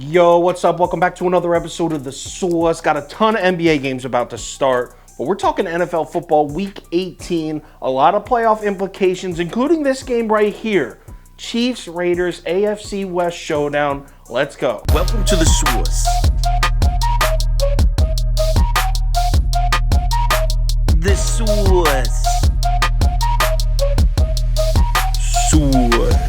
Yo, what's up? Welcome back to another episode of The Source. Got a ton of NBA games about to start, but we're talking NFL football week 18. A lot of playoff implications, including this game right here. Chiefs Raiders AFC West showdown. Let's go. Welcome to The Source. The Source. Source.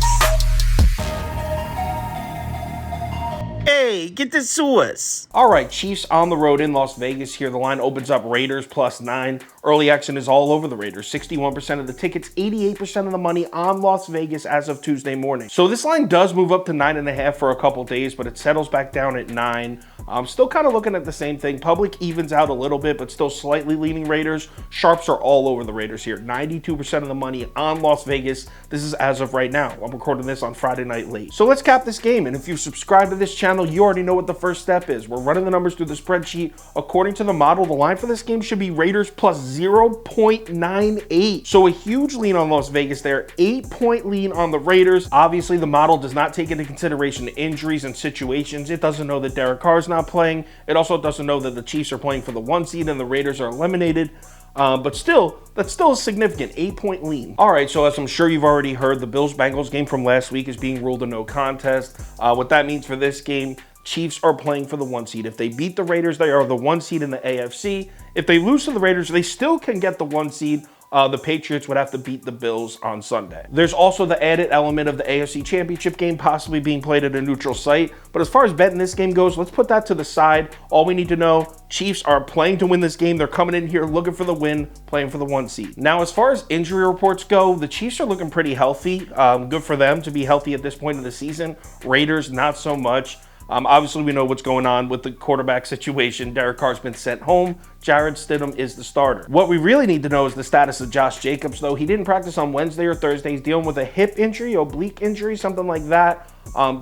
Hey, get the Source. All right, Chiefs on the road in Las Vegas here. The line opens up Raiders +9. Early action is all over the Raiders. 61% of the tickets, 88% of the money on Las Vegas as of Tuesday morning. So this line does move up to 9.5 for a couple days, but it settles back down at 9. I'm still kind of looking at the same thing. Public evens out a little bit, but still slightly leaning Raiders. Sharps are all over the Raiders here. 92% of the money on Las Vegas. This is as of right now. I'm recording this on Friday night late. So let's cap this game. And if you subscribe to this channel, you already know what the first step is. We're running the numbers through the spreadsheet. According to the model, the line for this game should be Raiders plus 0.98. So a huge lean on Las Vegas there. 8-point lean on the Raiders. Obviously, the model does not take into consideration injuries and situations. It doesn't know that Derek Carr's not playing. It also doesn't know that the Chiefs are playing for the 1 seed and the Raiders are eliminated. But still, that's still a significant 8-point lean. All right, so as I'm sure you've already heard, the Bills-Bengals game from last week is being ruled a no contest. What that means for this game, Chiefs are playing for the 1 seed. If they beat the Raiders, they are the 1 seed in the AFC. If they lose to the Raiders, they still can get the 1 seed. The Patriots would have to beat the Bills on Sunday. There's also the added element of the AFC Championship game possibly being played at a neutral site. But as far as betting this game goes, let's put that to the side. All we need to know, Chiefs are playing to win this game. They're coming in here looking for the win, playing for the 1 seed. Now, as far as injury reports go, the Chiefs are looking pretty healthy. Good for them to be healthy at this point of the season. Raiders, not so much. Obviously, we know what's going on with the quarterback situation. Derek Carr's been sent home. Jared Stidham is the starter. What we really need to know is the status of Josh Jacobs, though. He didn't practice on Wednesday or Thursday. He's dealing with a hip injury, oblique injury, something like that.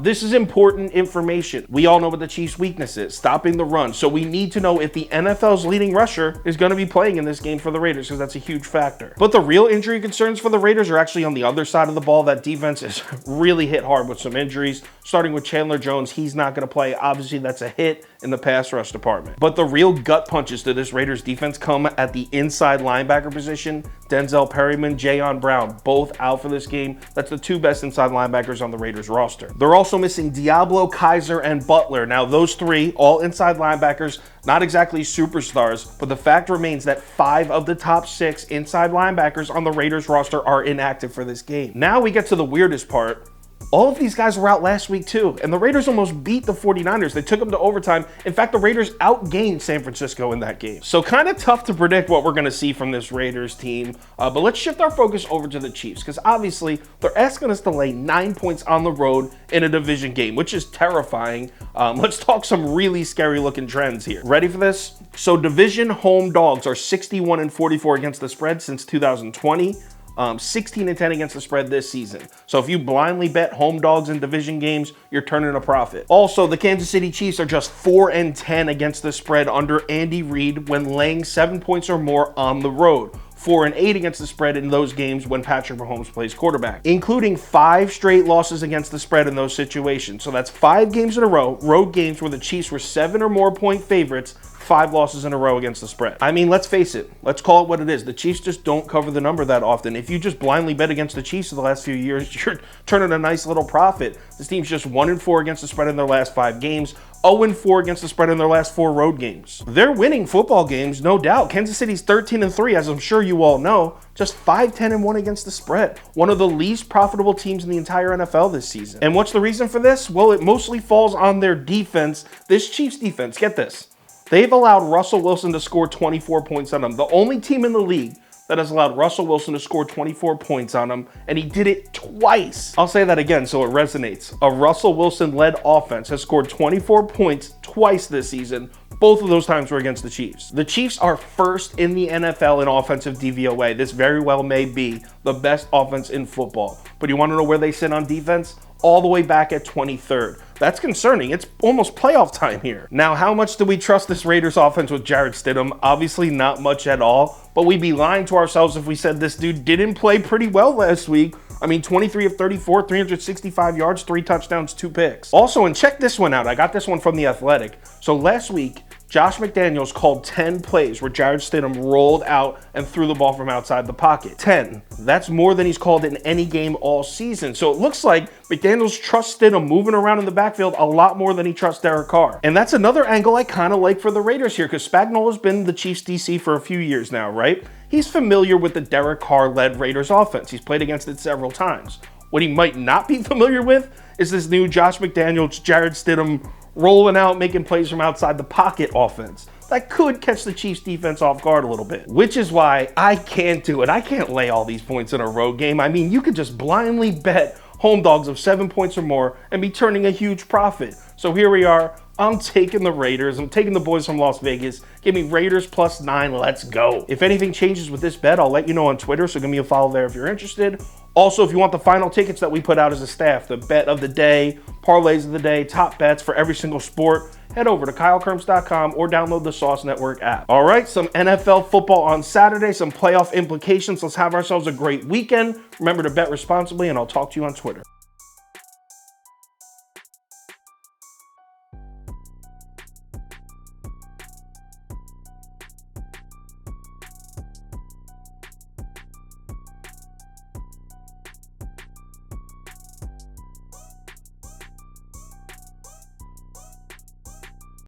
This is important information. We all know what the Chiefs' weakness is, stopping the run. So we need to know if the NFL's leading rusher is going to be playing in this game for the Raiders, because that's a huge factor. But the real injury concerns for the Raiders are actually on the other side of the ball. That defense is really hit hard with some injuries, starting with Chandler Jones. He's not going to play. Obviously, that's a hit in the pass rush department. But the real gut punches to this Raiders defense come at the inside linebacker position. Denzel Perryman, Jayon Brown, both out for this game. That's the 2 best inside linebackers on the Raiders roster. They're also missing Diablo, Kaiser, and Butler. Now, those 3, all inside linebackers, not exactly superstars, but the fact remains that 5 of the top 6 inside linebackers on the Raiders roster are inactive for this game. Now we get to the weirdest part. All of these guys were out last week too, and the Raiders almost beat the 49ers. They took them to overtime. In fact, the Raiders outgained San Francisco in that game. So kind of tough to predict what we're going to see from this Raiders team, but let's shift our focus over to the Chiefs, because obviously they're asking us to lay 9 points on the road in a division game, which is terrifying. Let's talk some really scary looking trends here. Ready for this? So division home dogs are 61-44 against the spread since 2020. 16-10 against the spread this season. So if you blindly bet home dogs in division games, you're turning a profit. Also, the Kansas City Chiefs are just 4-10 against the spread under Andy Reid when laying 7 points or more on the road. 4-8 against the spread in those games when Patrick Mahomes plays quarterback, including 5 straight losses against the spread in those situations. So that's 5 games in a row, road games where the Chiefs were 7 or more point favorites, 5 losses in a row against the spread. I mean, let's face it. Let's call it what it is. The Chiefs just don't cover the number that often. If you just blindly bet against the Chiefs for the last few years, you're turning a nice little profit. This team's just 1-4 against the spread in their last 5 games. 0-4 against the spread in their last 4 road games. They're winning football games, no doubt. Kansas City's 13-3, as I'm sure you all know. Just 5-10-1 against the spread. One of the least profitable teams in the entire NFL this season. And what's the reason for this? Well, it mostly falls on their defense. This Chiefs defense, get this. They've allowed Russell Wilson to score 24 points on them. The only team in the league that has allowed Russell Wilson to score 24 points on him, and he did it twice. I'll say that again so it resonates. A Russell Wilson-led offense has scored 24 points twice this season. Both of those times were against the Chiefs. The Chiefs are first in the NFL in offensive DVOA. This very well may be the best offense in football. But you want to know where they sit on defense? All the way back at 23rd. That's concerning. It's almost playoff time here. Now, how much do we trust this Raiders offense with Jared Stidham? Obviously not much at all, but we'd be lying to ourselves if we said this dude didn't play pretty well last week I mean, 23 of 34, 365 yards, 3 touchdowns, 2 picks. Also, and check this one out. I got this one from The Athletic. So last week, Josh McDaniels called 10 plays where Jarrett Stidham rolled out and threw the ball from outside the pocket. 10. That's more than he's called in any game all season. So it looks like McDaniels trusts Stidham moving around in the backfield a lot more than he trusts Derek Carr. And that's another angle I kind of like for the Raiders here, because Spagnuolo's been the Chiefs DC for a few years now, right? He's familiar with the Derek Carr-led Raiders offense. He's played against it several times. What he might not be familiar with is this new Josh McDaniels, Jarrett Stidham, rolling out, making plays from outside the pocket offense. That could catch the Chiefs defense off guard a little bit, which is why I can't do it. I can't lay all these points in a road game. I mean, you could just blindly bet home dogs of 7 points or more and be turning a huge profit. So here we are. I'm taking the Raiders. I'm taking the boys from Las Vegas. Give me Raiders +9. Let's go. If anything changes with this bet, I'll let you know on Twitter, so give me a follow there if you're interested. Also, if you want the final tickets that we put out as a staff, the bet of the day, parlays of the day, top bets for every single sport, head over to KyleKirms.com or download the Sauce Network app. All right, some NFL football on Saturday, some playoff implications. Let's have ourselves a great weekend. Remember to bet responsibly, and I'll talk to you on Twitter.